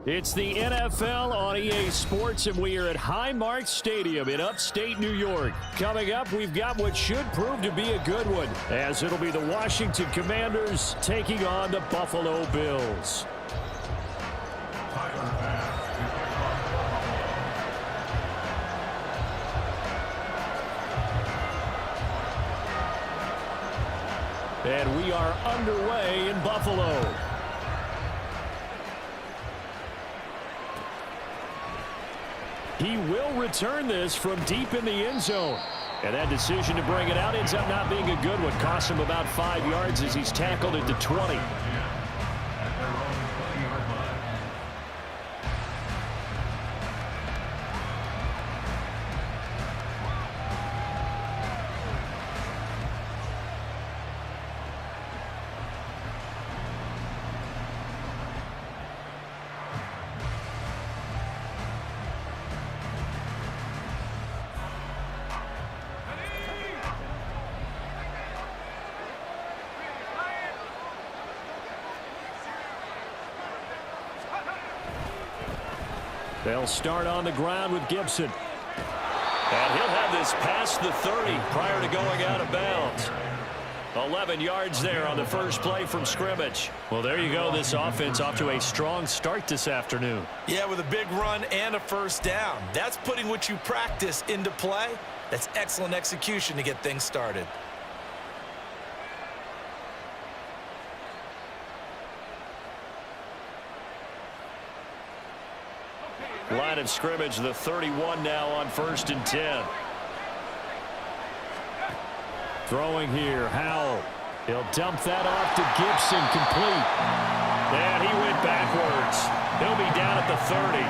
It's the NFL on EA Sports, and we are at Highmark Stadium in upstate New York. Coming up, we've got what should prove to be a good one, as it'll be the Washington Commanders taking on the Buffalo Bills. And we are underway in Buffalo. He will return this from deep in the end zone. And that decision to bring it out ends up not being a good one. Cost him about 5 yards as he's tackled at the 20. They'll start on the ground with Gibson. And he'll have this past the 30 prior to going out of bounds. 11 yards there on the first play from scrimmage. Well, there you go. This offense off to a strong start this afternoon. Yeah, with a big run and a first down. That's putting what you practice into play. That's excellent execution to get things started. Line of scrimmage, the 31 now on 1st and 10. Throwing here, Howell. He'll dump that off to Gibson, complete. And he went backwards. He'll be down at the 30.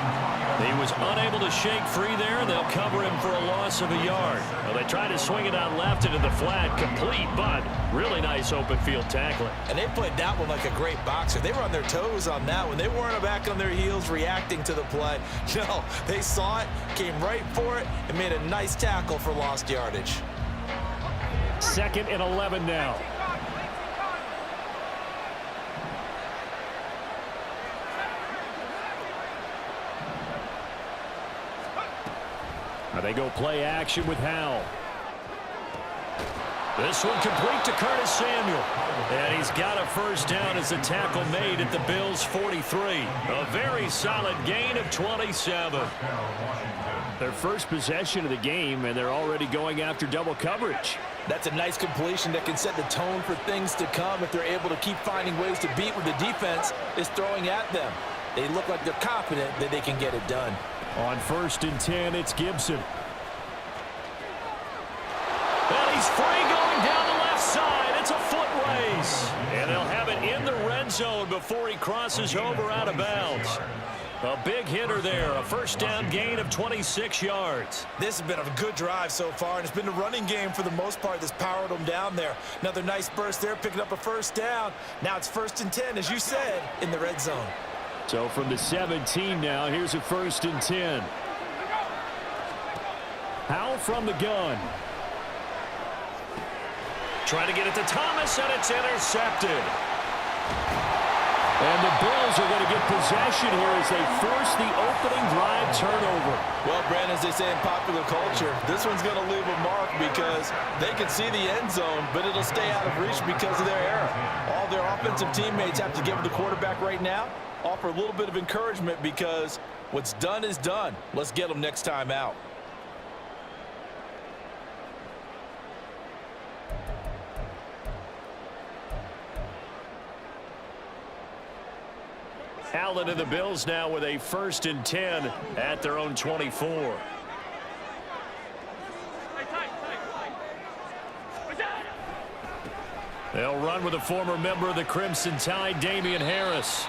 He was unable to shake free there, and they'll cover him for a loss of a yard. Well, they tried to swing it out left into the flat, complete, but really nice open field tackling. And they played that one like a great boxer. They were on their toes on that one. They weren't back on their heels reacting to the play. No, they saw it, came right for it, and made a nice tackle for lost yardage. 2nd and 11 now. They go play action with Howell. This one complete to Curtis Samuel. And he's got a first down as the tackle made at the Bills' 43. A very solid gain of 27. Their first possession of the game, and they're already going after double coverage. That's a nice completion that can set the tone for things to come if they're able to keep finding ways to beat what the defense is throwing at them. They look like they're confident that they can get it done. On 1st and 10, it's Gibson. And he's free going down the left side. It's a foot race. And they'll have it in the red zone before he crosses over out of bounds. A big hitter there. A first down gain of 26 yards. This has been a good drive so far, and it's been a running game for the most part that's powered them down there. Another nice burst there, picking up a first down. Now it's 1st and 10, as you said, in the red zone. So from the 17 now, here's a 1st and 10. Howell from the gun. Trying to get it to Thomas, and it's intercepted. And the Bills are going to get possession here as they force the opening drive turnover. Well, Brandon, as they say in popular culture, this one's going to leave a mark because they can see the end zone, but it'll stay out of reach because of their error. All their offensive teammates have to give the quarterback right now, offer a little bit of encouragement because what's done is done. Let's get them next time out. Allen and the Bills now with a 1st and 10 at their own 24. They'll run with a former member of the Crimson Tide, Damian Harris.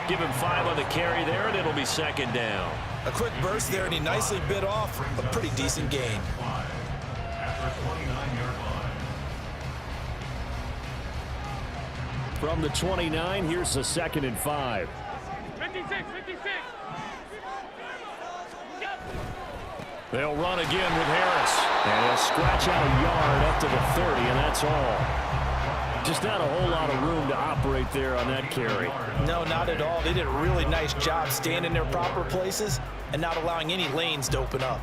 Give him 5 on the carry there, and it'll be 2nd down. A quick burst there, and he nicely bit off a pretty decent gain. From the 29, here's the 2nd and 5. 56. They'll run again with Harris. And he'll scratch out a yard up to the 30, and that's all. Just not a whole lot of room to operate there on that carry. No, not at all. They did a really nice job staying in their proper places and not allowing any lanes to open up.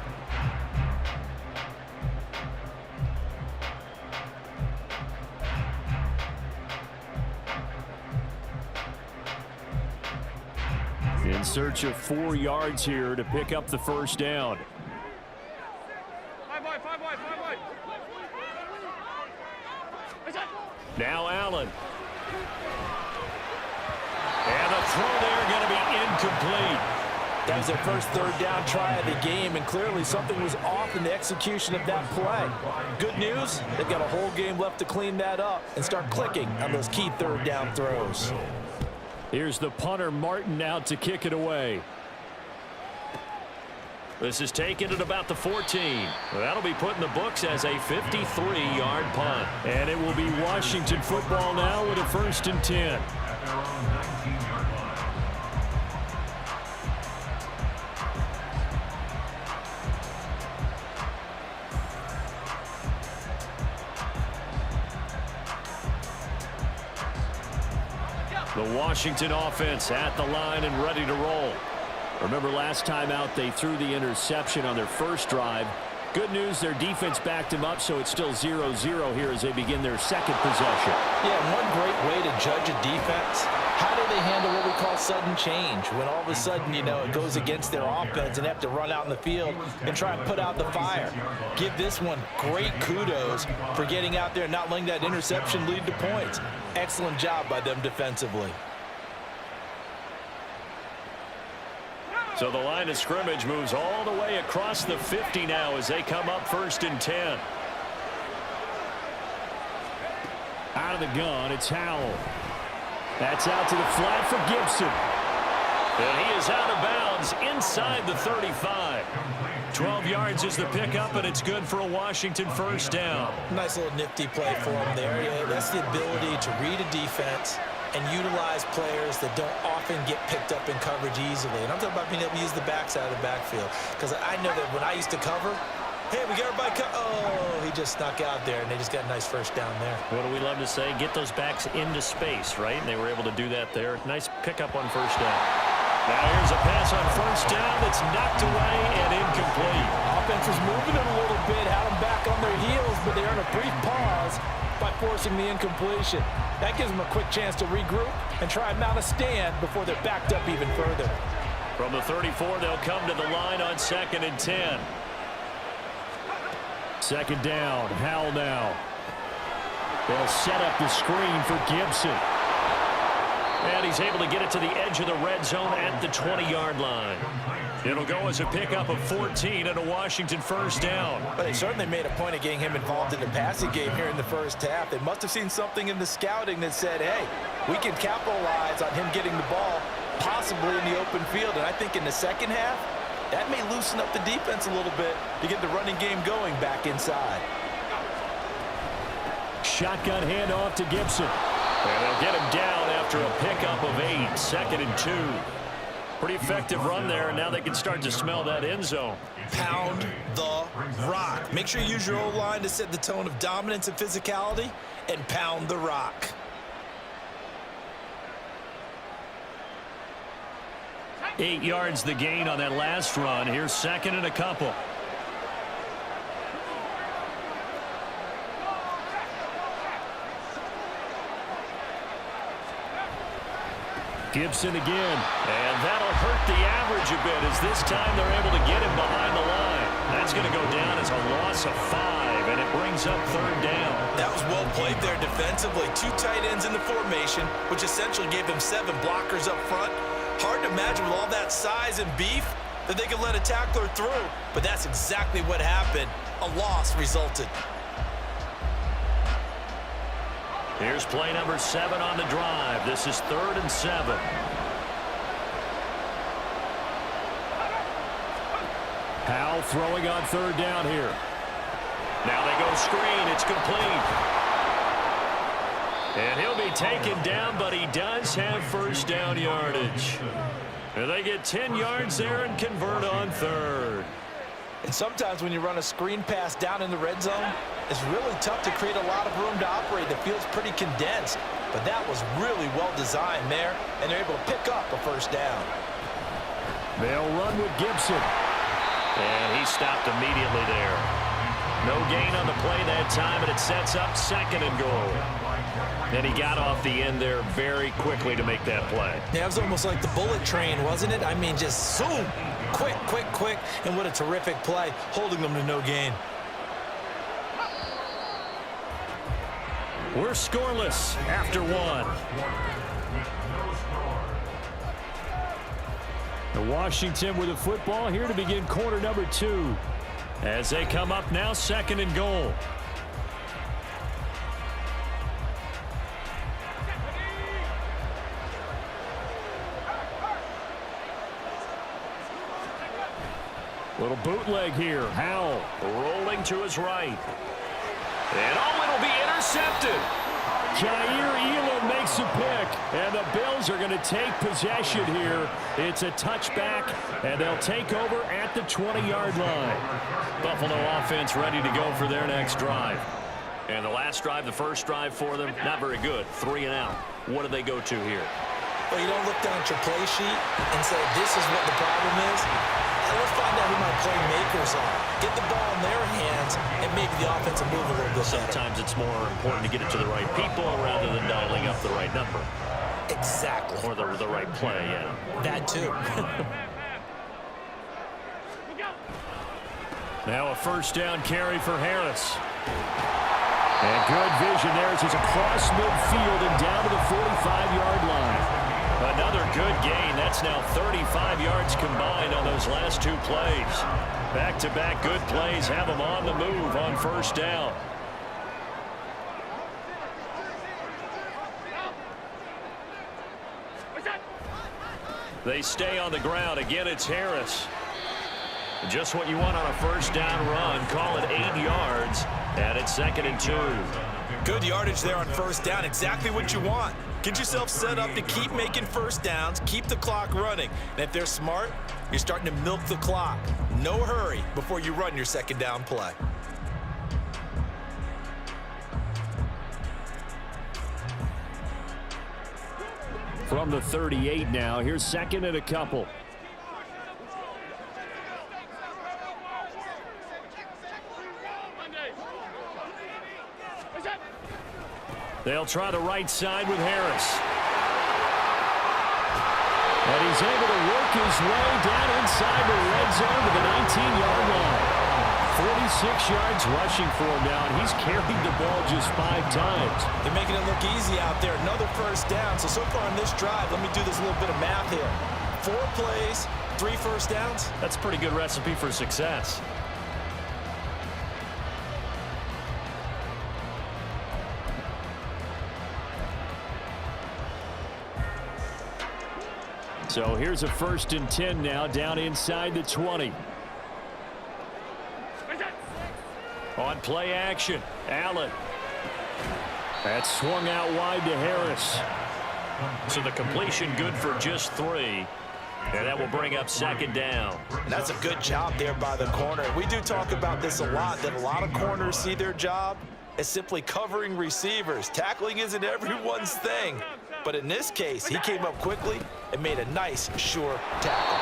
In search of 4 yards here to pick up the first down. Now Allen. And the throw there going to be incomplete. That was their first third down try of the game, and clearly something was off in the execution of that play. Good news, they've got a whole game left to clean that up and start clicking on those key third down throws. Here's the punter, Martin, out to kick it away. This is taken at about the 14. That'll be put in the books as a 53-yard punt. And it will be Washington football now with a 1st and 10. The Washington offense at the line and ready to roll. Remember last time out they threw the interception on their first drive. Good news, their defense backed them up, so it's still 0-0 here as they begin their second possession. Yeah, one great way to judge a defense, how do they handle what we call sudden change? When all of a sudden, you know, it goes against their offense and they have to run out in the field and try and put out the fire. Give this one great kudos for getting out there and not letting that interception lead to points. Excellent job by them defensively. So the line of scrimmage moves all the way across the 50 now as they come up 1st and 10. Out of the gun, it's Howell. That's out to the flat for Gibson. And he is out of bounds inside the 35. 12 yards is the pickup, and it's good for a Washington 1st down. Nice little nifty play for him there. Yeah, that's the ability to read a defense and utilize players that don't often get picked up in coverage easily. And I'm talking about being able to use the backside of the backfield. Because I know that when I used to cover, hey, we got everybody oh, he just snuck out there, and they just got a nice 1st down there. What do we love to say? Get those backs into space, right? And they were able to do that there. Nice pickup on 1st down. Now here's a pass on 1st down that's knocked away and incomplete. Offense was moving it a little bit, had them back on their heels, but they earned a brief pause by forcing the incompletion. That gives them a quick chance to regroup and try and mount a stand before they're backed up even further. From the 34, they'll come to the line on 2nd and 10. 2nd down, Howell now. They'll set up the screen for Gibson. And he's able to get it to the edge of the red zone at the 20-yard line. It'll go as a pickup of 14 and a Washington 1st down. But they certainly made a point of getting him involved in the passing game here in the first half. They must have seen something in the scouting that said, hey, we can capitalize on him getting the ball possibly in the open field. And I think in the second half, that may loosen up the defense a little bit to get the running game going back inside. Shotgun handoff to Gibson. And they'll get him down after a pickup of 8, 2nd and 2. Pretty effective run there, and now they can start to smell that end zone. Pound the rock. Make sure you use your O-line to set the tone of dominance and physicality, and pound the rock. Eight yards the gain on that last run. Here's 2nd and a couple. Gibson again, and that'll hurt the average a bit as this time they're able to get him behind the line. That's going to go down as a loss of 5, and it brings up 3rd down. That was well played there defensively. 2 tight ends in the formation, which essentially gave them 7 blockers up front. Hard to imagine with all that size and beef that they could let a tackler through, but that's exactly what happened. A loss resulted. Here's play number 7 on the drive. This is 3rd and 7. Howell throwing on 3rd down here. Now they go screen. It's complete. And he'll be taken down, but he does have 1st down yardage. And they get 10 yards there and convert on 3rd. And sometimes when you run a screen pass down in the red zone, It's really tough to create a lot of room to operate. The field's pretty condensed, but that was really well designed there, and they're able to pick up a first down. They'll run with Gibson. And he stopped immediately there. No gain on the play that time, and it sets up 2nd and goal. And he got off the end there very quickly to make that play. Yeah, it was almost like the bullet train, wasn't it? I mean, just zoom, quick, quick, quick, and what a terrific play, holding them to no gain. We're scoreless after 1. Washington with the football here to begin quarter number 2. As they come up now, 2nd and goal. Little bootleg here. Howell rolling to his right. And it'll be intercepted. Jair Elam makes a pick, and the Bills are going to take possession here. It's a touchback, and they'll take over at the 20-yard line. Buffalo offense ready to go for their next drive. And the last drive, the first drive for them, not very good. 3 and out. What do they go to here? Well, you don't look down at your play sheet and say, this is what the problem is. And let's find out who my playmakers are. Get the ball in their hands and maybe the offense will move a little bit better. Sometimes it's more important to get it to the right people rather than dialing up the right number. Exactly. Or the right play, yeah. That too. Now a first down carry for Harris. And good vision there as he's across midfield and down to the 45-yard line. Another good gain. That's now 35 yards combined on those last 2 plays. Back-to-back good plays have them on the move on first down. They stay on the ground. Again, it's Harris. Just what you want on a first down run. Call it 8 yards, and it's 2nd and 2. Good yardage there on first down. Exactly what you want. Get yourself set up to keep making first downs, keep the clock running. And if they're smart, you're starting to milk the clock. No hurry before you run your second down play. From the 38 now, here's 2nd and a couple. They'll try the right side with Harris. And he's able to work his way down inside the red zone to the 19-yard line. 46 yards rushing for him now, and he's carried the ball just 5 times. They're making it look easy out there. Another first down. So far on this drive, let me do this little bit of math here. 4 plays, 3 first downs. That's a pretty good recipe for success. So here's a 1st and 10 now, down inside the 20. On play action, Allen. That's swung out wide to Harris. So the completion good for just 3. And that will bring up 2nd down. And that's a good job there by the corner. We do talk about this a lot, that a lot of corners see their job as simply covering receivers. Tackling isn't everyone's thing. But in this case, he came up quickly and made a nice, sure tackle.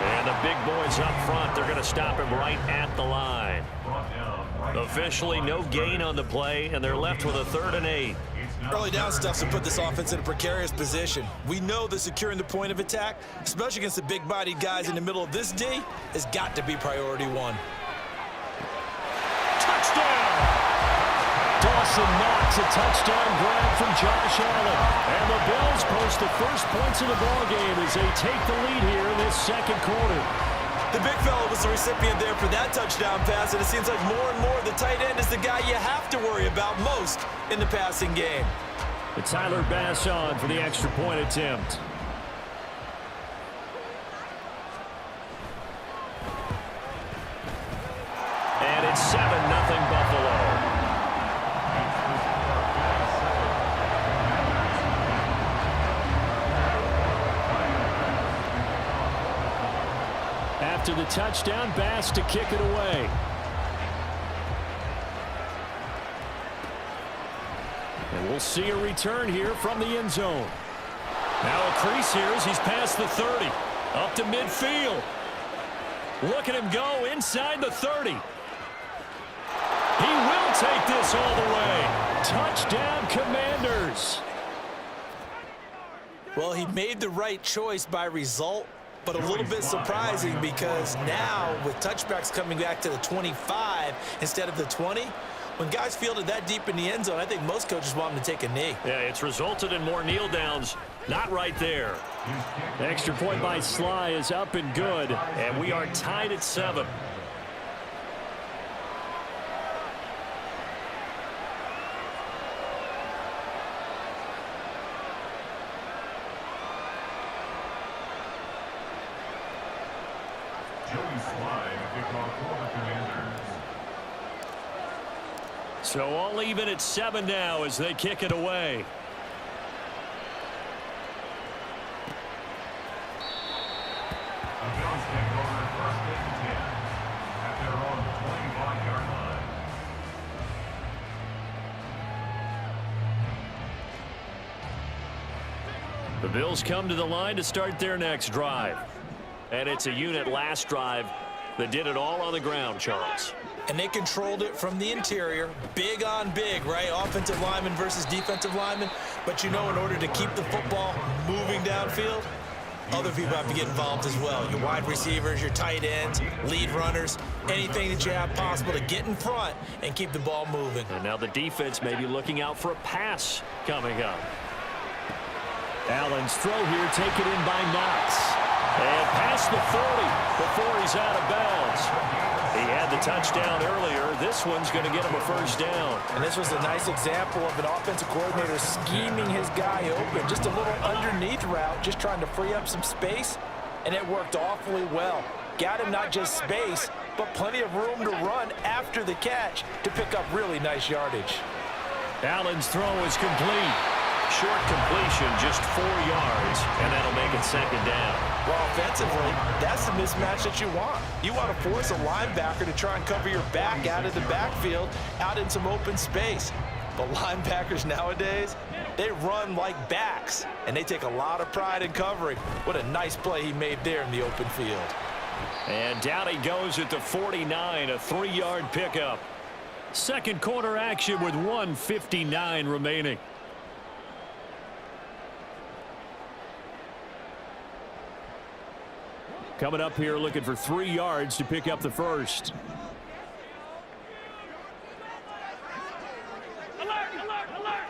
And the big boys up front, they're going to stop him right at the line. Officially no gain on the play, and they're left with a 3rd and 8. Early down stuff's to put this offense in a precarious position. We know that securing the point of attack, especially against the big-bodied guys in the middle of this D, has got to be priority 1. Touchdown! Dawson knocks a touchdown grab from Josh Allen. And the Bills post the first points of the ballgame as they take the lead here in this 2nd quarter. The big fella was the recipient there for that touchdown pass, and it seems like more and more the tight end is the guy you have to worry about most in the passing game. It's Tyler Bass on for the extra point attempt. And it's 7-0 Buffalo. After the touchdown, Bass to kick it away. see a return here from the end zone. Now a crease here as he's past the 30. Up to midfield. Look at him go inside the 30. He will take this all the way. Touchdown, Commanders. Well, he made the right choice by result, but a little bit surprising because now with touchbacks coming back to the 25 instead of the 20, when guys fielded that deep in the end zone, I think most coaches want them to take a knee. Yeah, it's resulted in more kneel downs. Not right there. The extra point by Sly is up and good, and we are tied at 7. So all even at 7 now as they kick it away. The Bills come to the line to start their next drive. And it's a unit last drive that did it all on the ground, Charles. And they controlled it from the interior, big on big, right? Offensive lineman versus defensive lineman. But you know, in order to keep the football moving downfield, other people have to get involved as well. Your wide receivers, your tight ends, lead runners, anything that you have possible to get in front and keep the ball moving. And now the defense may be looking out for a pass coming up. Allen's throw here taken in by Knox. And past the 40 before he's out of bounds. He had the touchdown earlier. This one's going to get him a first down. And this was a nice example of an offensive coordinator scheming his guy open. Just a little underneath route, just trying to free up some space. And it worked awfully well. Got him not just space, but plenty of room to run after the catch to pick up really nice yardage. Allen's throw is complete. Short completion, just 4 yards, and that'll make it second down. Well, offensively, that's the mismatch that you want. You want to force a linebacker to try and cover your back out of the backfield, out in some open space. But linebackers nowadays, they run like backs, and they take a lot of pride in covering. What a nice play he made there in the open field. And down he goes at the 49, a 3-yard pickup. Second quarter action with 1:59 remaining. Coming up here looking for 3 yards to pick up the first. Alert, alert, alert.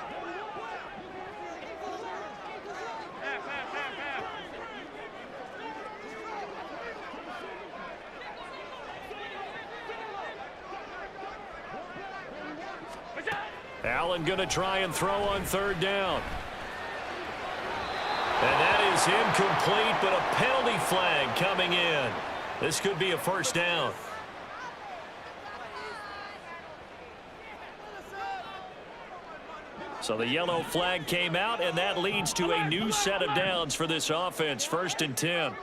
Allen going to try and throw on third down. And that is incomplete, but a penalty flag coming in. This could be a first down. So the yellow flag came out, and that leads to a new set of downs for this offense. 1st and 10.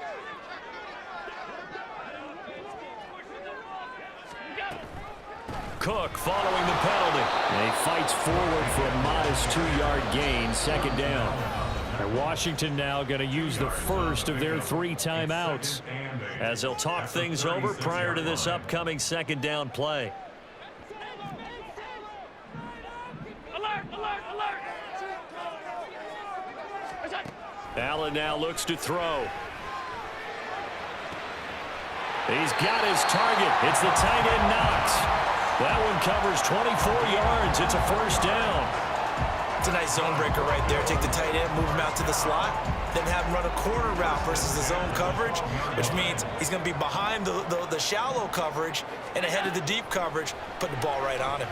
Cook following the penalty. And he fights forward for a modest 2-yard gain. Second down. And Washington now going to use the first of their 3 timeouts as they'll talk things over prior to this upcoming second down play. Alert, alert, alert. Allen now looks to throw. He's got his target. It's the tight end Knox. That one covers 24 yards. It's a first down. It's a nice zone breaker right there. Take the tight end, move him out to the slot, then have him run a corner route versus the zone coverage, which means he's going to be behind the shallow coverage and ahead of the deep coverage, putting the ball right on him.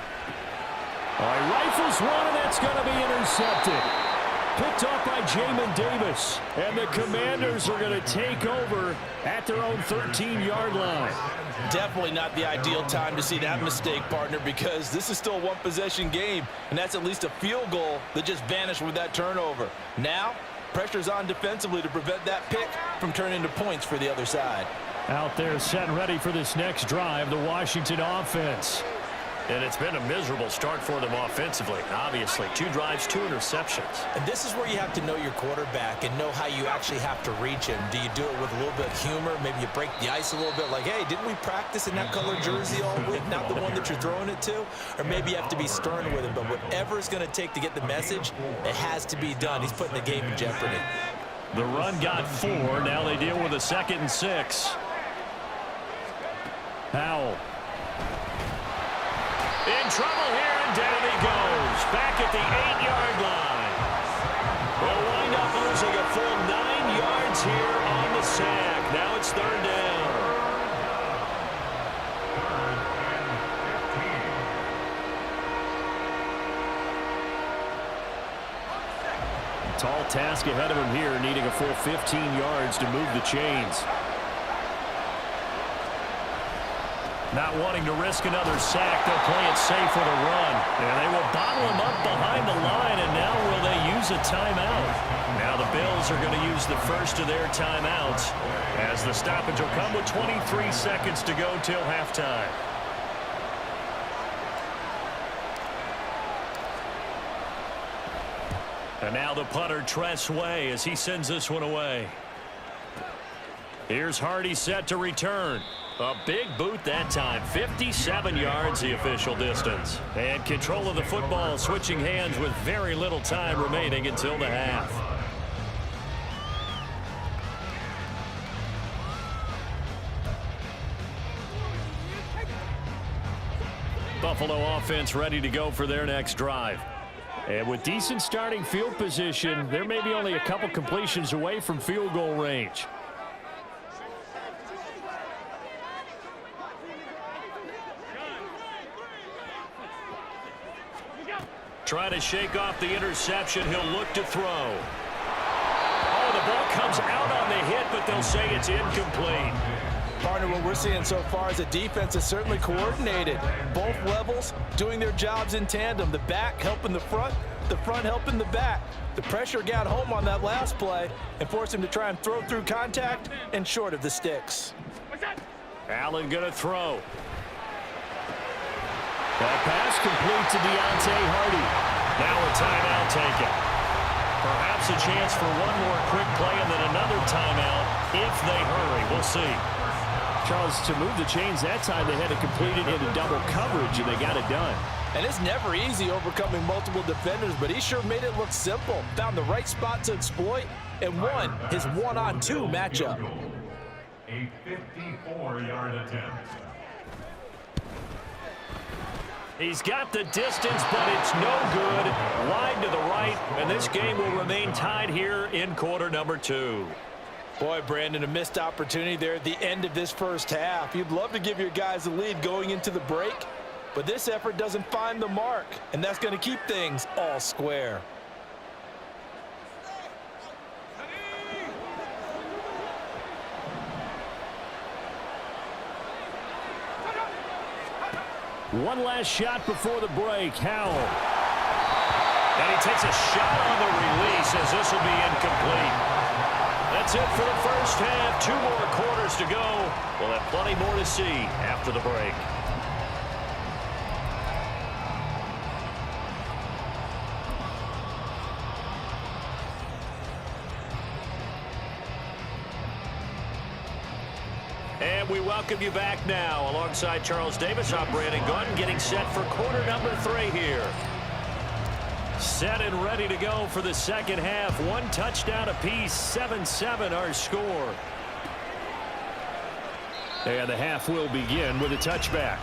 All right, rifles one, and that's going to be intercepted. Picked off by Jamin Davis. And the Commanders are going to take over at their own 13-yard line. Definitely not the ideal time to see that mistake, partner, because this is still a one-possession game, and that's at least a field goal that just vanished with that turnover. Now, pressure's on defensively to prevent that pick from turning into points for the other side. Out there set and ready for this next drive, the Washington offense. And it's been a miserable start for them offensively. Obviously, 2 drives, 2 interceptions. And this is where you have to know your quarterback and know how you actually have to reach him. Do you do it with a little bit of humor? Maybe you break the ice a little bit like, hey, didn't we practice in that color jersey all week? Not the one that you're throwing it to? Or maybe you have to be stern with him. But whatever it's going to take to get the message, it has to be done. He's putting the game in jeopardy. The run got 4. Now they deal with a 2nd and 6. Howell. In trouble here, and down he goes. Back at the 8-yard line. They'll wind up losing a full 9 yards here on the sack. Now it's 3rd down. Tall task ahead of him here, needing a full 15 yards to move the chains. Not wanting to risk another sack, they'll play it safe with a run. And they will bottle him up behind the line, and now will they use a timeout? Now the Bills are going to use the first of their timeouts, as the stoppage will come with 23 seconds to go till halftime. And now the punter, Tress Way, as he sends this one away. Here's Hardy set to return. A big boot that time. 57 yards the official distance. And control of the football switching hands with very little time remaining until the half. Buffalo offense ready to go for their next drive. And with decent starting field position, they're maybe only a couple completions away from field goal range. Trying to shake off the interception. He'll look to throw. Oh, the ball comes out on the hit, but they'll say it's incomplete. Partner, what we're seeing so far is the defense is certainly coordinated. Both levels doing their jobs in tandem. The back helping the front helping the back. The pressure got home on that last play and forced him to try and throw through contact and short of the sticks. Allen going to throw. That pass complete to Deontay Hardy. Now a timeout taken. Perhaps a chance for one more quick play and then another timeout if they hurry. We'll see. Charles, to move the chains that time, they had to complete it into double coverage, and they got it done. And it's never easy overcoming multiple defenders, but he sure made it look simple. Found the right spot to exploit and won his 1-on-2 matchup. A 54-yard attempt. He's got the distance, but it's no good. Wide to the right, and this game will remain tied here in quarter number 2. Boy, Brandon, a missed opportunity there at the end of this first half. You'd love to give your guys a lead going into the break, but this effort doesn't find the mark, and that's going to keep things all square. One last shot before the break. Howell. And he takes a shot on the release as this will be incomplete. That's it for the first half. 2 more quarters to go. We'll have plenty more to see after the break. And we welcome you back now. Alongside Charles Davis, I'm Brandon Gunn, getting set for quarter number 3 here. Set and ready to go for the second half. 1 touchdown apiece, 7-7 our score. And the half will begin with a touchback.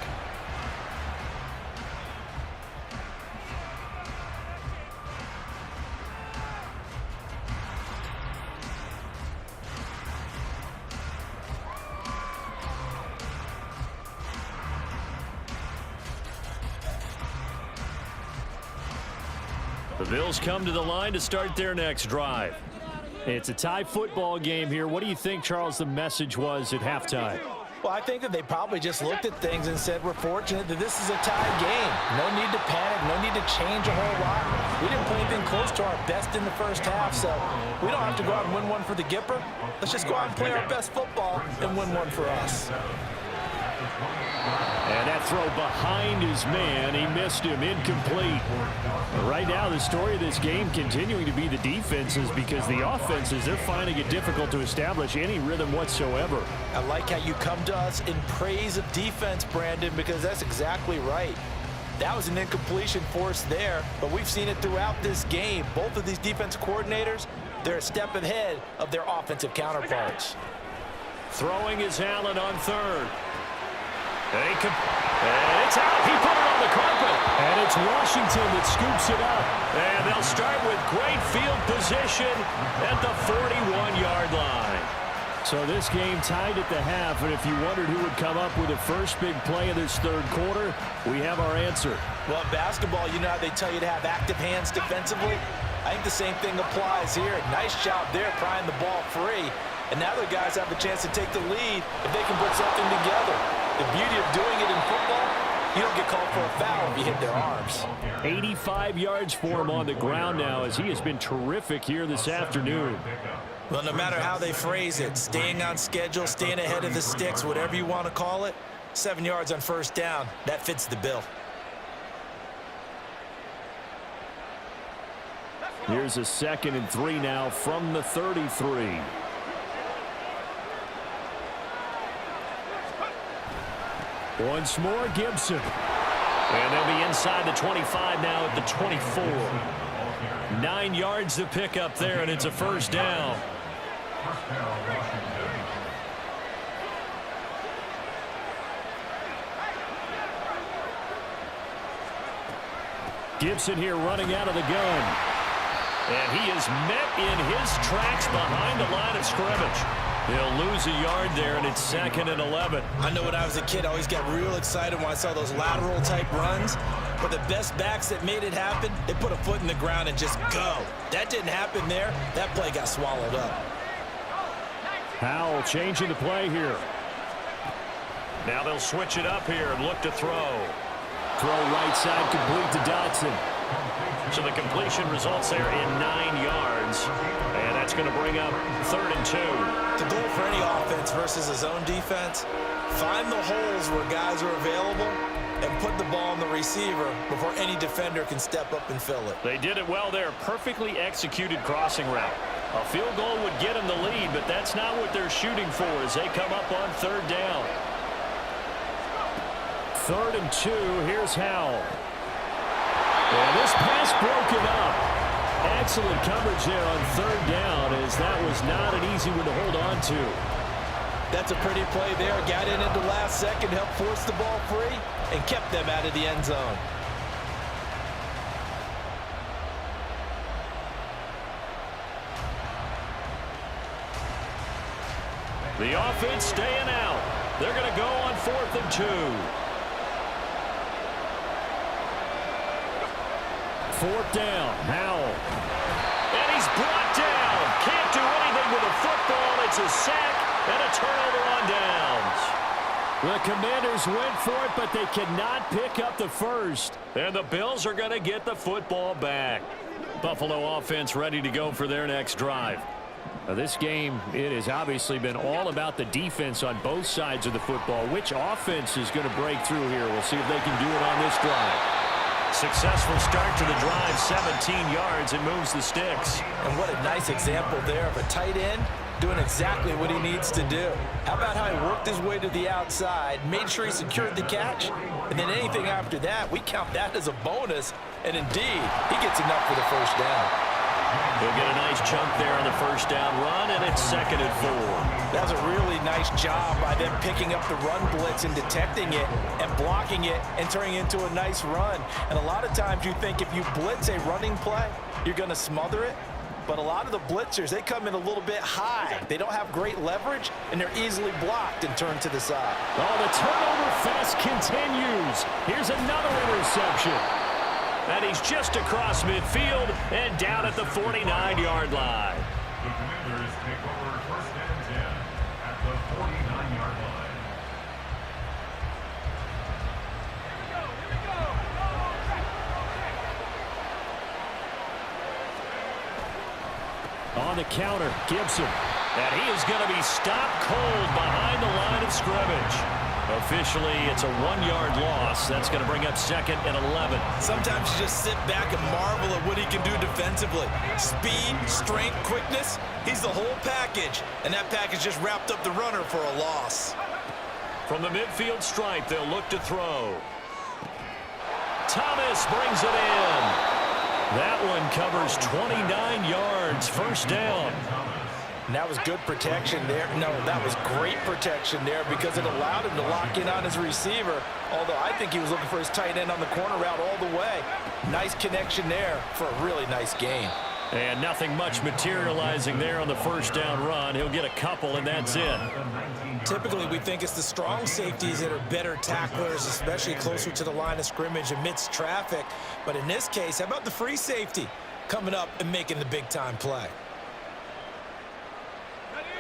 The Bills come to the line to start their next drive. It's a tie football game here. What do you think, Charles, the message was at halftime? Well, I think that they probably just looked at things and said, we're fortunate that this is a tie game. No need to panic, no need to change a whole lot. We didn't play anything close to our best in the first half, so we don't have to go out and win one for the Gipper. Let's just go out and play our best football and win one for us. And that throw behind his man. He missed him. Incomplete. But right now, the story of this game continuing to be the defenses, because the offenses, they're finding it difficult to establish any rhythm whatsoever. I like how you come to us in praise of defense, Brandon, because that's exactly right. That was an incompletion forced there, but we've seen it throughout this game. Both of these defense coordinators, they're a step ahead of their offensive counterparts. Throwing is Allen on third. And it's out. He put it on the carpet. And it's Washington that scoops it up. And they'll start with great field position at the 41-yard line. So this game tied at the half, and if you wondered who would come up with the first big play of this third quarter, we have our answer. Well, in basketball, you know how they tell you to have active hands defensively? I think the same thing applies here. Nice job there prying the ball free. And now the guys have a chance to take the lead if they can put something together. The beauty of doing it in football, you don't get called for a foul if you hit their arms. 85 yards for him on the ground now, as he has been terrific here this afternoon. Well, no matter how they phrase it, staying on schedule, staying ahead of the sticks, whatever you want to call it, 7 yards on first down, that fits the bill. Here's a 2nd and 3 now from the 33. Once more, Gibson. And they'll be inside the 25 now at the 24. 9 yards to pick up there, and it's a first down. Gibson here running out of the gun. And he is met in his tracks behind the line of scrimmage. He'll lose a yard there, and it's 2nd and 11. I know when I was a kid, I always got real excited when I saw those lateral-type runs. But the best backs that made it happen, they put a foot in the ground and just go. That didn't happen there. That play got swallowed up. Howell changing the play here. Now they'll switch it up here and look to throw. Throw right side complete to Dotson. So the completion results there in 9 yards. And that's going to bring up 3rd and 2. The goal for any offense versus a zone defense, find the holes where guys are available and put the ball on the receiver before any defender can step up and fill it. They did it well there. Perfectly executed crossing route. A field goal would get them the lead, but that's not what they're shooting for as they come up on 3rd down. 3rd and 2. Here's Howell. And this pass broken up. Excellent coverage there on 3rd down, as that was not an easy one to hold on to. That's a pretty play there. Got in at the last second, helped force the ball free, and kept them out of the end zone. The offense staying out. They're going to go on 4th and 2. 4th down, Howell. And he's brought down. Can't do anything with a football. It's a sack and a turnover on downs. The Commanders went for it, but they cannot pick up the first. And the Bills are going to get the football back. Buffalo offense ready to go for their next drive. Now this game, it has obviously been all about the defense on both sides of the football. Which offense is going to break through here? We'll see if they can do it on this drive. Successful start to the drive, 17 yards. It moves the sticks. And what a nice example there of a tight end doing exactly what he needs to do. How about how he worked his way to the outside, made sure he secured the catch, and then anything after that, we count that as a bonus. And indeed, he gets enough for the first down. He'll get a nice chunk there on the first down run, and it's 2nd and 4. That was a really nice job by them picking up the run blitz and detecting it and blocking it and turning it into a nice run. And a lot of times you think if you blitz a running play, you're going to smother it. But a lot of the blitzers, they come in a little bit high. They don't have great leverage, and they're easily blocked and turned to the side. Oh, the turnover fest continues. Here's another interception. And he's just across midfield and down at the 49-yard line. The Commanders take over 1st and 10 at the 49-yard line. On the counter, Gibson. And he is going to be stopped cold behind the line of scrimmage. Officially, it's a 1-yard loss. That's going to bring up 2nd and 11. Sometimes you just sit back and marvel at what he can do defensively. Speed, strength, quickness, he's the whole package. And that package just wrapped up the runner for a loss. From the midfield stripe, they'll look to throw. Thomas brings it in. That one covers 29 yards, first down. And that was good protection there. No, that was great protection there because it allowed him to lock in on his receiver. Although I think he was looking for his tight end on the corner route all the way. Nice connection there for a really nice gain. And nothing much materializing there on the first down run. He'll get a couple, and that's it. Typically, we think it's the strong safeties that are better tacklers, especially closer to the line of scrimmage amidst traffic. But in this case, how about the free safety coming up and making the big-time play?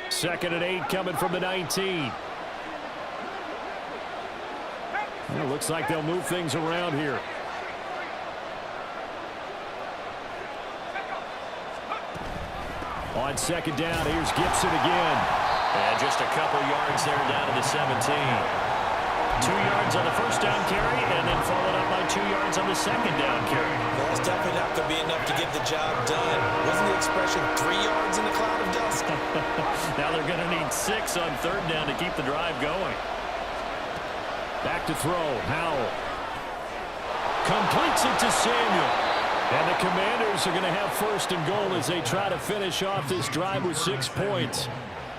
2nd and 8 coming from the 19. Well, looks like they'll move things around here. On 2nd down, here's Gibson again. And just a couple yards there down to the 17. 2 yards on the first down carry, and then followed up by 2 yards on the second down carry. Well, it's definitely not going to be enough to get the job done. Wasn't the expression 3 yards in a cloud of dust? Now they're going to need 6 on 3rd down to keep the drive going. Back to throw, Howell. Completes it to Samuel. And the Commanders are going to have 1st and goal as they try to finish off this drive with 6 points.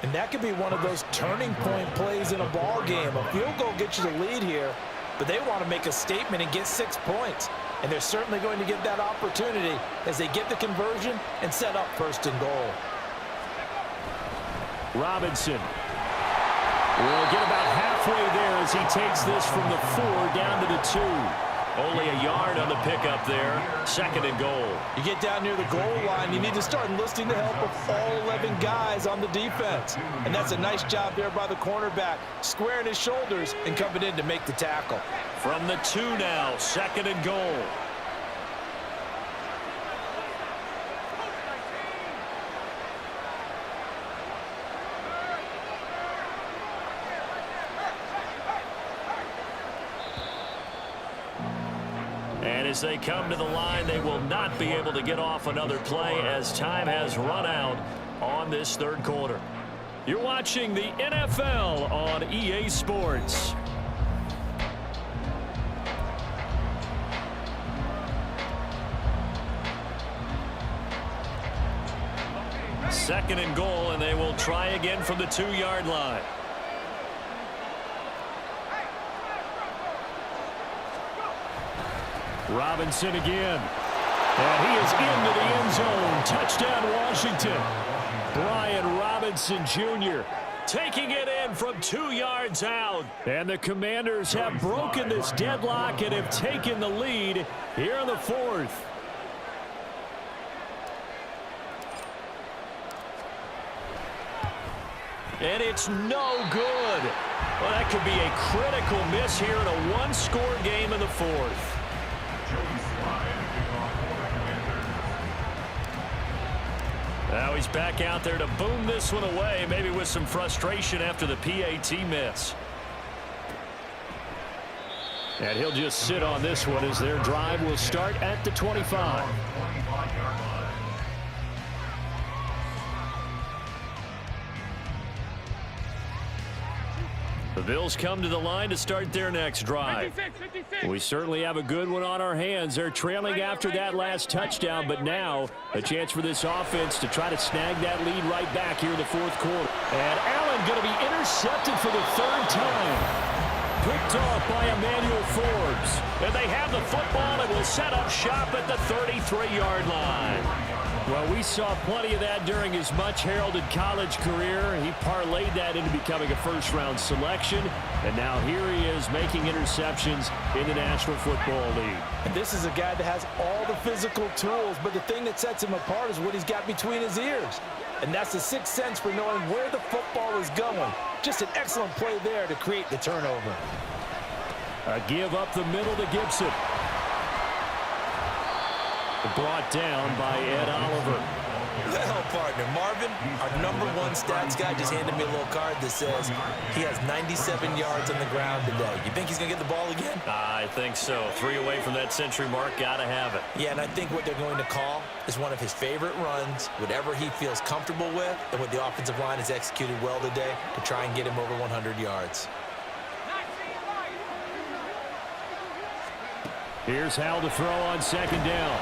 And that could be one of those turning point plays in a ball game. A field goal gets you the lead here, but they want to make a statement and get 6 points. And they're certainly going to get that opportunity as they get the conversion and set up 1st and goal. Robinson will get about halfway there as he takes this from the 4 down to the 2. Only a yard on the pickup there. 2nd and goal. You get down near the goal line, you need to start enlisting the help of all 11 guys on the defense. And that's a nice job there by the cornerback, squaring his shoulders and coming in to make the tackle. From the 2 now, 2nd and goal. And as they come to the line, they will not be able to get off another play as time has run out on this 3rd quarter. You're watching the NFL on EA Sports. Second and goal, and they will try again from the 2-yard line. Robinson again. And he is into the end zone. Touchdown, Washington. Brian Robinson Jr. taking it in from 2 yards out. And the Commanders have broken this deadlock and have taken the lead here in the 4th. And it's no good. Well, that could be a critical miss here in a 1-score game in the 4th. Now he's back out there to boom this one away, maybe with some frustration after the PAT miss. And he'll just sit on this one as their drive will start at the 25. The Bills come to the line to start their next drive. 56. We certainly have a good one on our hands. They're trailing after that last touchdown, but now a chance for this offense to try to snag that lead right back here in the 4th quarter. And Allen going to be intercepted for the 3rd time. Picked off by Emmanuel Forbes. And they have the football and will set up shop at the 33-yard line. Well, we saw plenty of that during his much-heralded college career. He parlayed that into becoming a first-round selection, and now here he is making interceptions in the National Football League. And this is a guy that has all the physical tools, but the thing that sets him apart is what he's got between his ears. And that's the 6th sense for knowing where the football is going. Just an excellent play there to create the turnover. A give up the middle to Gibson. Brought down by Ed Oliver. Well, partner, Marvin, our #1 stats guy just handed me a little card that says he has 97 yards on the ground today. You think he's going to get the ball again? I think so. 3 away from that century mark. Got to have it. Yeah, and I think what they're going to call is one of his favorite runs, whatever he feels comfortable with, and what the offensive line has executed well today to try and get him over 100 yards. Here's Howell to throw on 2nd down.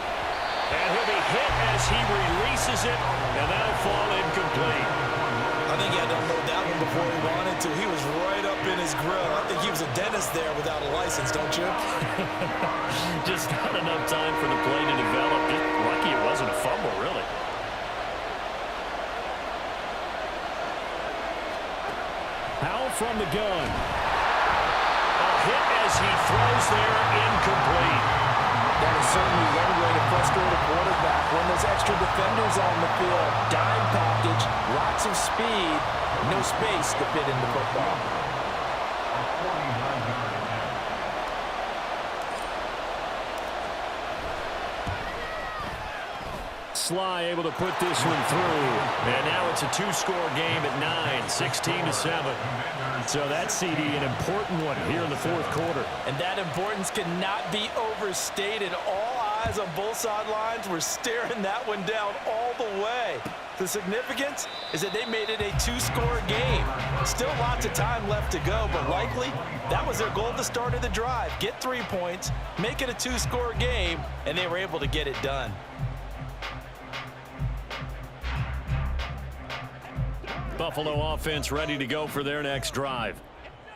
And he'll be hit as he releases it, and that'll fall incomplete. I think he had to unload that one before he wanted to. He was right up in his grill. I think he was a dentist there without a license, don't you? Just not enough time for the play to develop. Just lucky it wasn't a fumble, really. Howell from the gun. A hit as he throws there, incomplete. That is certainly one way to frustrate a quarterback. When there's extra defenders on the field, dime package, lots of speed, no space to fit into football. Sly able to put this one through. And now it's a 2-score game at 9, 16-7. So that CD, an important one here in the 4th quarter. And that importance cannot be overstated. All eyes on both sidelines were staring that one down all the way. The significance is that they made it a 2-score game. Still lots of time left to go, but likely that was their goal at the start of the drive. Get 3 points, make it a 2-score game, and they were able to get it done. Buffalo offense ready to go for their next drive.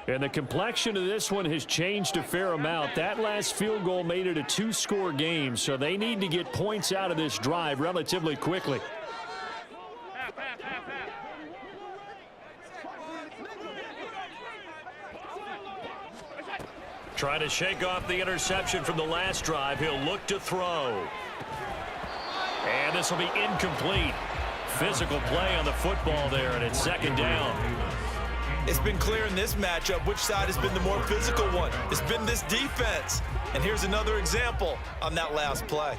And the complexion of this one has changed a fair amount. That last field goal made it a 2-score game, so they need to get points out of this drive relatively quickly. Trying to shake off the interception from the last drive. He'll look to throw. And this will be incomplete. Physical play on the football there, and it's 2nd down. It's been clear in this matchup which side has been the more physical one. It's been this defense. And here's another example on that last play.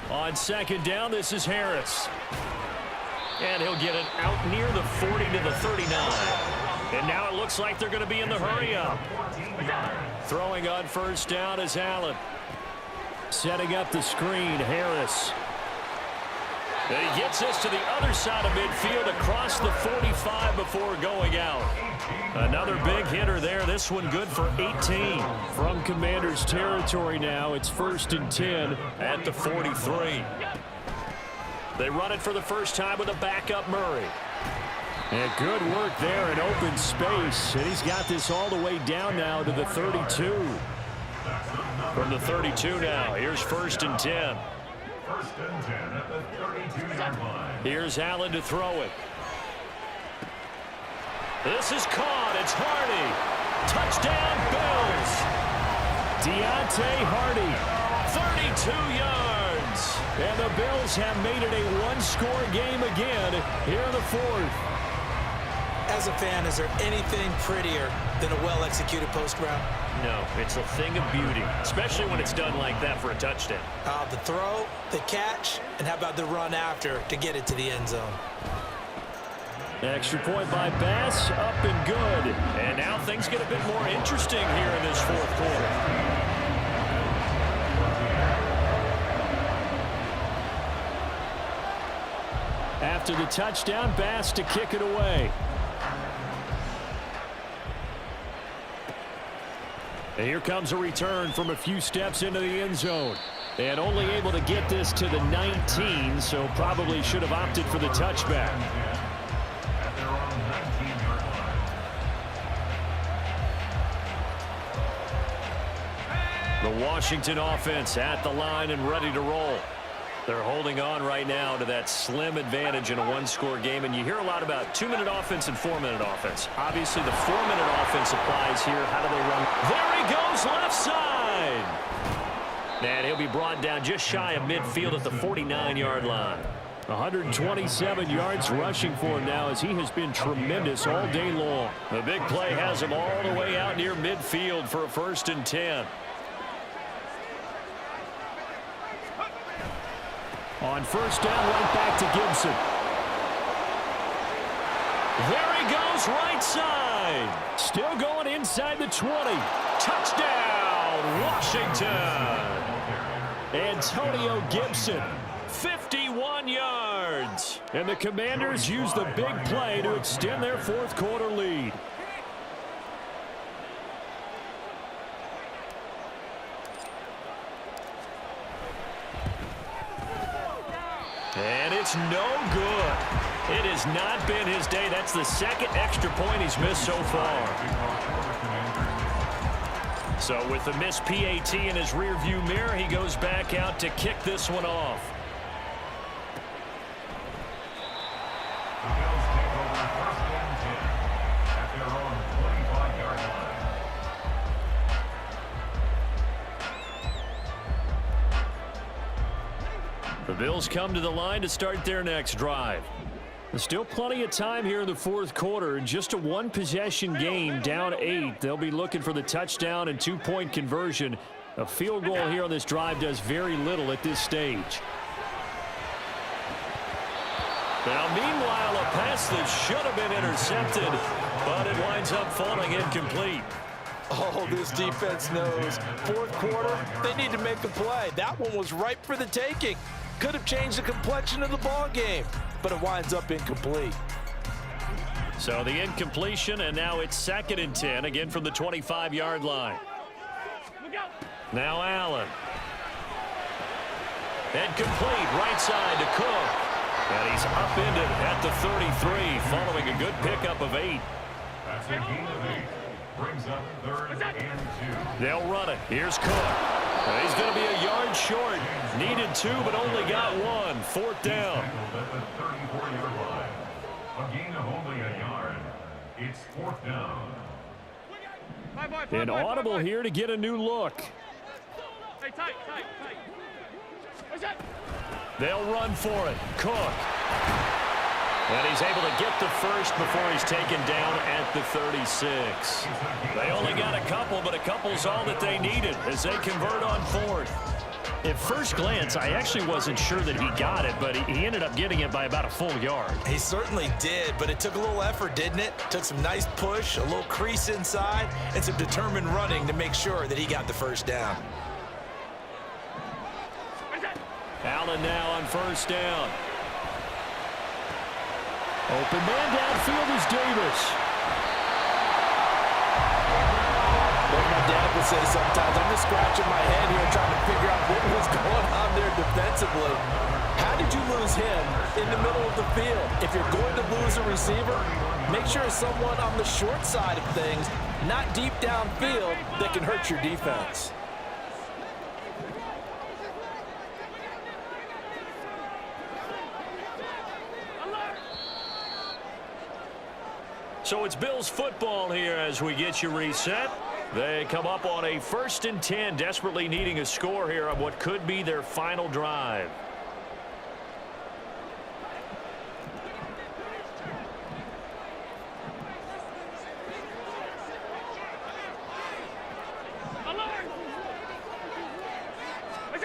On 2nd down, this is Harris. And he'll get it out near the 40 to the 39. And now it looks like they're going to be in the hurry-up. Throwing on 1st down is Allen. Setting up the screen, Harris. And he gets this to the other side of midfield across the 45 before going out. Another big hitter there. This one good for 18. From Commanders territory now, it's 1st and 10 at the 43. They run it for the first time with a backup Murray. And good work there in open space. And he's got this all the way down now to the 32. From the 32 now, here's 1st and 10. 1st and 10 at the 32-yard line. Here's Allen to throw it. This is caught. It's Hardy. Touchdown, Bills. Deontay Hardy, 32 yards. And the Bills have made it a 1-score game again here in the 4th. As a fan, is there anything prettier than a well-executed post route? No, it's a thing of beauty, especially when it's done like that for a touchdown. The throw, the catch, and how about the run after to get it to the end zone? Extra point by Bass, up and good. And now things get a bit more interesting here in this 4th quarter. After the touchdown, Bass to kick it away. And here comes a return from a few steps into the end zone. And only able to get this to the 19, so probably should have opted for the touchback. At their own 19-yard line. The Washington offense at the line and ready to roll. They're holding on right now to that slim advantage in a 1-score game. And you hear a lot about 2-minute offense and 4-minute offense. Obviously, the 4-minute offense applies here. How do they run? There he goes, left side. And he'll be brought down just shy of midfield at the 49-yard line. 127 yards rushing for him now as he has been tremendous all day long. The big play has him all the way out near midfield for a 1st and 10. On first down, right back to Gibson. There he goes, right side. Still going inside the 20. Touchdown, Washington. Antonio Gibson, 51 yards. And the Commanders use the big play to extend their fourth quarter lead. And it's no good. It has not been his day. That's the second extra point he's missed so far. So with the missed PAT in his rearview mirror, he goes back out to kick this one off. The Bills take over first and 10 at their own 25-yard line. The Bills come to the line to start their next drive. There's still plenty of time here in the fourth quarter. Just a one-possession game, down 8. They'll be looking for the touchdown and two-point conversion. A field goal here on this drive does very little at this stage. Now, meanwhile, a pass that should have been intercepted, but it winds up falling incomplete. Oh, this defense knows. Fourth quarter, they need to make a play. That one was ripe for the taking. Could have changed the complexion of the ball game, but it winds up incomplete. So the incompletion, and now it's 2nd and 10, again from the 25-yard line. Now Allen. And complete, right side to Cook. And he's upended at the 33, following a good pickup of 8. That's a gain of 8. Brings up 3rd and 2. They'll run it. Here's Cook. He's going to be a yard short. Needed 2, but only got 1. 4th down. At the 34-yard line. A gain of only a yard. It's 4th down. An audible here to get a new look. Hey, tight. What's that? They'll run for it. Cook. And he's able to get the first before he's taken down at the 36. They only got a couple, but a couple's all that they needed as they convert on 4th. At first glance, I actually wasn't sure that he got it, but he ended up getting it by about a full yard. He certainly did, but it took a little effort, didn't it? Took some nice push, a little crease inside, and some determined running to make sure that he got the first down. Allen now on first down. Open man downfield is Davis. What my dad would say sometimes, I'm just scratching my head here trying to figure out what was going on there defensively. How did you lose him in the middle of the field? If you're going to lose a receiver, make sure it's someone on the short side of things, not deep downfield, that can hurt your defense. So it's Bills football here as we get you reset. They come up on a 1st and 10, desperately needing a score here on what could be their final drive.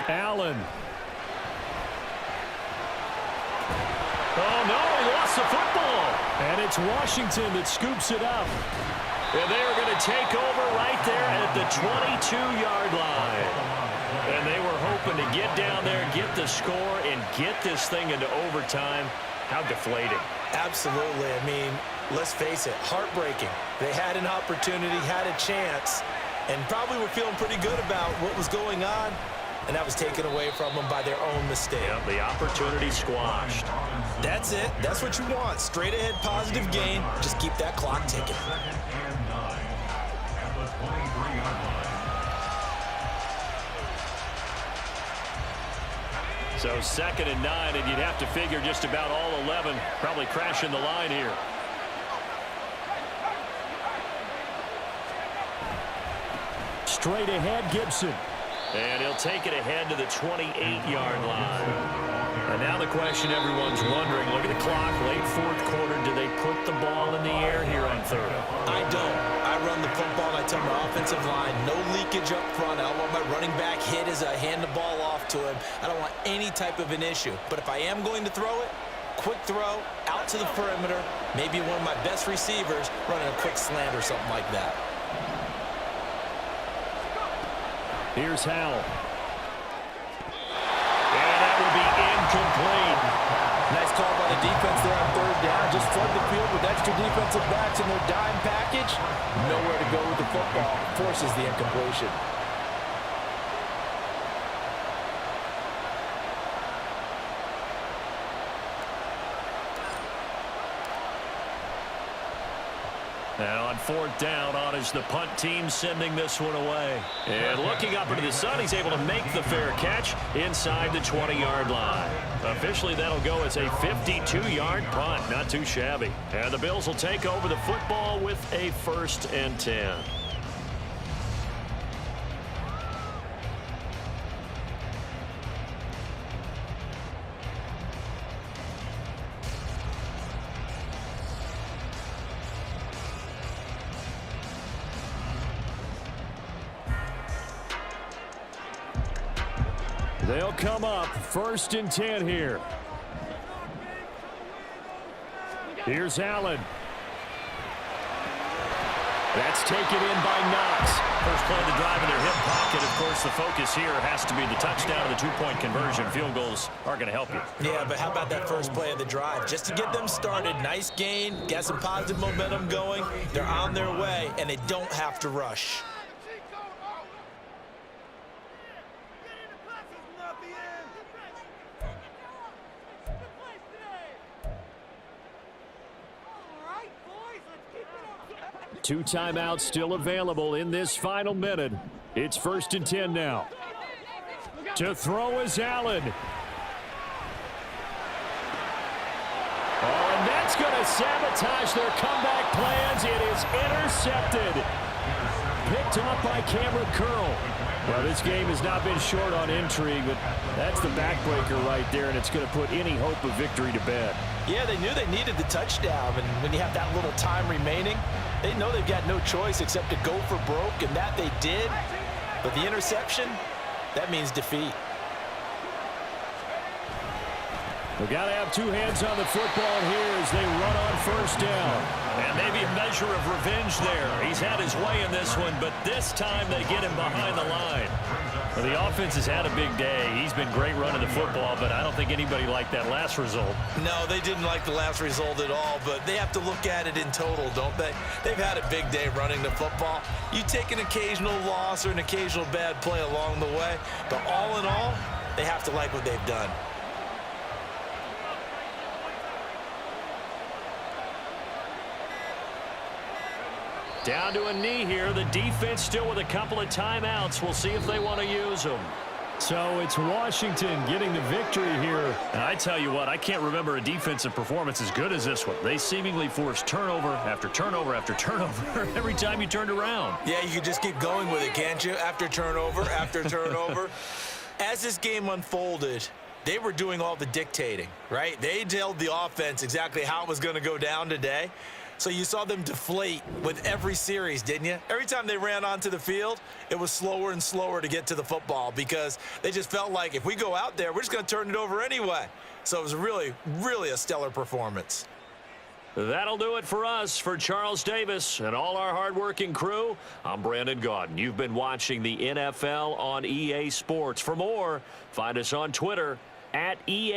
Allen. Oh, no, he lost the football. And it's Washington that scoops it up. And they are going to take over right there at the 22-yard line. And they were hoping to get down there, get the score, and get this thing into overtime. How deflating. Absolutely. I mean, let's face it, heartbreaking. They had an opportunity, had a chance, and probably were feeling pretty good about what was going on, and that was taken away from them by their own mistake. Yep, the opportunity squashed. That's it. That's what you want. Straight ahead positive gain. Just keep that clock ticking. 2nd and 9 at the 23-yard line. So 2nd and 9, and you'd have to figure just about all 11 probably crashing the line here. Straight ahead, Gibson. And he'll take it ahead to the 28-yard line. And now the question everyone's wondering, look at the clock, late 4th quarter, do they put the ball in the air here on 3rd? I don't. I run the football, and I tell my offensive line, no leakage up front. I don't want my running back hit as I hand the ball off to him. I don't want any type of an issue. But if I am going to throw it, quick throw, out to the perimeter, maybe one of my best receivers running a quick slant or something like that. Here's Howell. And that will be incomplete. Nice call by the defense there on third down. Just flood the field with extra defensive backs in their dime package. Nowhere to go with the football. Forces the incompletion. Now on fourth down, on is the punt team sending this one away. And looking up into the sun, he's able to make the fair catch inside the 20-yard line. Officially, that'll go as a 52-yard punt. Not too shabby. And the Bills will take over the football with a 1st and 10. They'll come up 1st and 10 here. Here's Allen. That's taken in by Knox. First play of the drive in their hip pocket. Of course, the focus here has to be the touchdown and the 2-point conversion. Field goals aren't going to help you. Yeah, but how about that first play of the drive? Just to get them started, nice gain, got some positive momentum going. They're on their way, and they don't have to rush. Two timeouts still available in this final minute. It's 1st and 10 now. To throw is Allen. Oh, and that's going to sabotage their comeback plans. It is intercepted. Picked off by Cameron Curl. Well, this game has not been short on intrigue, but that's the backbreaker right there, and it's going to put any hope of victory to bed. Yeah, they knew they needed the touchdown, and when you have that little time remaining, they know they've got no choice except to go for broke, and that they did. But the interception, that means defeat. We've got to have two hands on the football here as they run on 1st down. And maybe a measure of revenge there. He's had his way in this one, but this time they get him behind the line. Well, the offense has had a big day. He's been great running the football, but I don't think anybody liked that last result. No, they didn't like the last result at all, but they have to look at it in total, don't they? They've had a big day running the football. You take an occasional loss or an occasional bad play along the way, but all in all, they have to like what they've done. Down to a knee here. The defense still with a couple of timeouts. We'll see if they want to use them. So it's Washington getting the victory here. And I tell you what, I can't remember a defensive performance as good as this one. They seemingly forced turnover after turnover after turnover every time you turned around. Yeah, you can just keep going with it, can't you? After turnover, after turnover. As this game unfolded, they were doing all the dictating, right? They told the offense exactly how it was going to go down today. So you saw them deflate with every series, didn't you? Every time they ran onto the field, it was slower and slower to get to the football because they just felt like if we go out there, we're just going to turn it over anyway. So it was really, really a stellar performance. That'll do it for us. For Charles Davis and all our hardworking crew, I'm Brandon Gaudin. You've been watching the NFL on EA Sports. For more, find us on Twitter @EA.